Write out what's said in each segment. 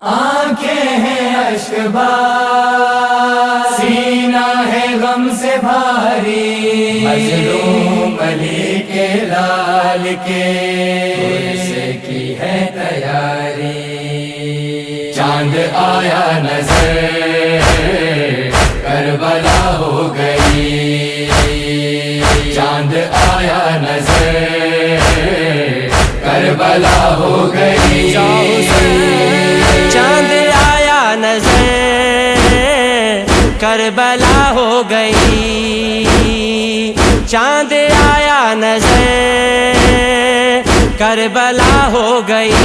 آنکھیں ہیں اشک بار، سینہ ہے غم سے بھاری، مظلوم علی کے لال کے سے کی ہے تیاری۔ چاند آیا نظر کربلا ہو گئی، چاند آیا نظر کربلا ہو گئی۔ چاند آیا نظر کربلا ہو گئی، چاند آیا نظر کربلا ہو گئی،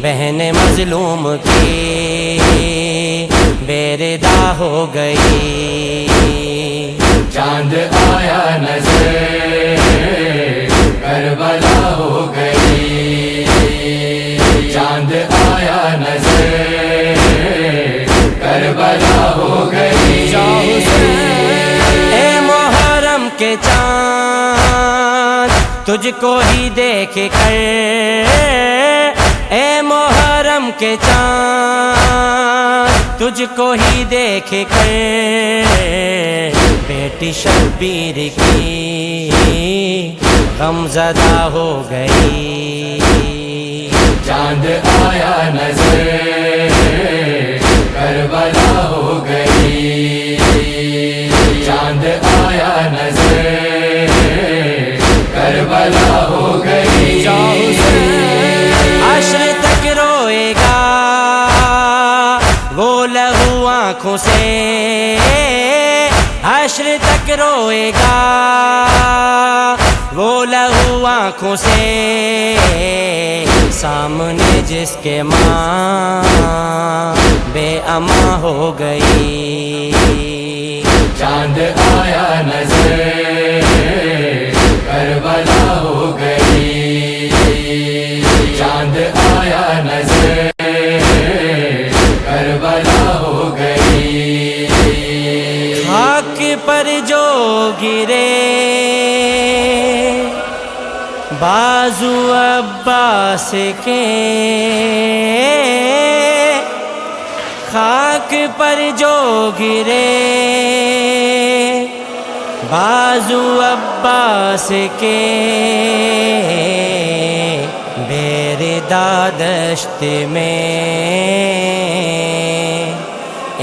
بہن مظلوم کی بےردا ہو گئی۔ چاند آیا نظر کربلا ہو گئی، چاند آیا نظر کربلا ہو گئی۔ اے محرم کے چاند تجھ کو ہی دیکھ کر، اے محرم کے چاند تجھ کو ہی دیکھ کر، بیٹی شبیر کی غم زدہ ہو گئی۔ چاند آیا نظر کربلا ہو گئی، چاند آیا نظر کربلا ہو گئی۔ عشر تک روئے گا وہ لہو آنکھوں سے، عشر تک روئے گا وہ لہو آنکھوں سے، سامنے جس کے ماں بے اما ہو گئی۔ چاند آیا نظر کربلا ہو گئی، چاند آیا نظر کربلا ہو گئی۔ خاک پر جو گرے بازو عباس کے، خاک پر جو گرے بازو عباس کے، بےردا دشت میں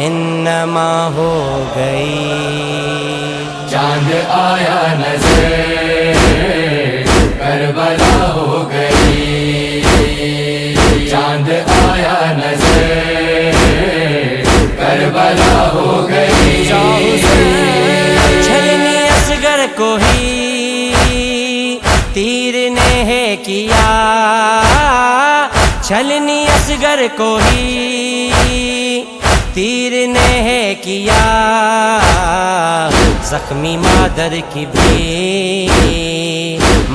انما ہو گئی۔ چاند آیا نظر کربلا ہو گئی، چاند آیا نظر کربلا ہو گئی۔ چھلنی اصغر کو ہی تیر نے ہے کیا، چھلنی اصغر کو ہی تیر نے ہے کیا، زخمی مادر کی بھی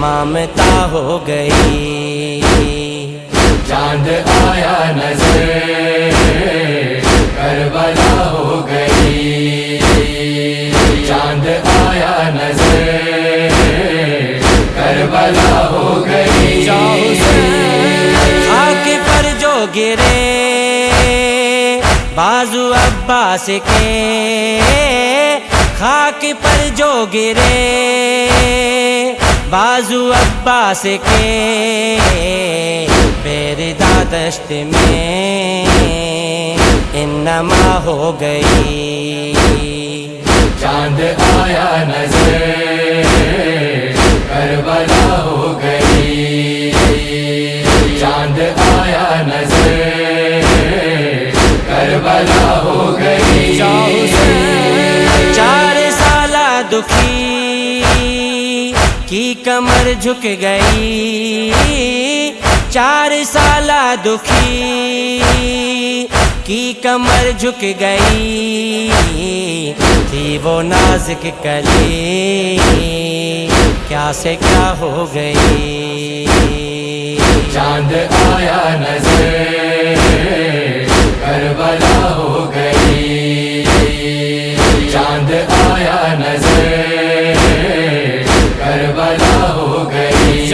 مامتا ہو گئی۔ چاند آیا نظر کربلا ہو گئی، چاند آیا نظر کربلا ہو گئی۔ خاک پر جو گرے بازو عباس کے، خاک پر جو گرے بازو عباس کے، بےردا دشت میں انما ہو گئی۔ چاند آیا نظر کربلا ہو گئی، چاند آیا نظر کربلا ہو گئی۔ 4 سالہ دکھی کی کمر جھک گئی، 4 سالہ دکھی کی کمر جھک گئی، تھی وہ نازک کلی کیا سے کیا ہو گئی۔ چاند آیا نظر کربلا ہو گئی، چاند آیا نظر کربلا ہو گئی۔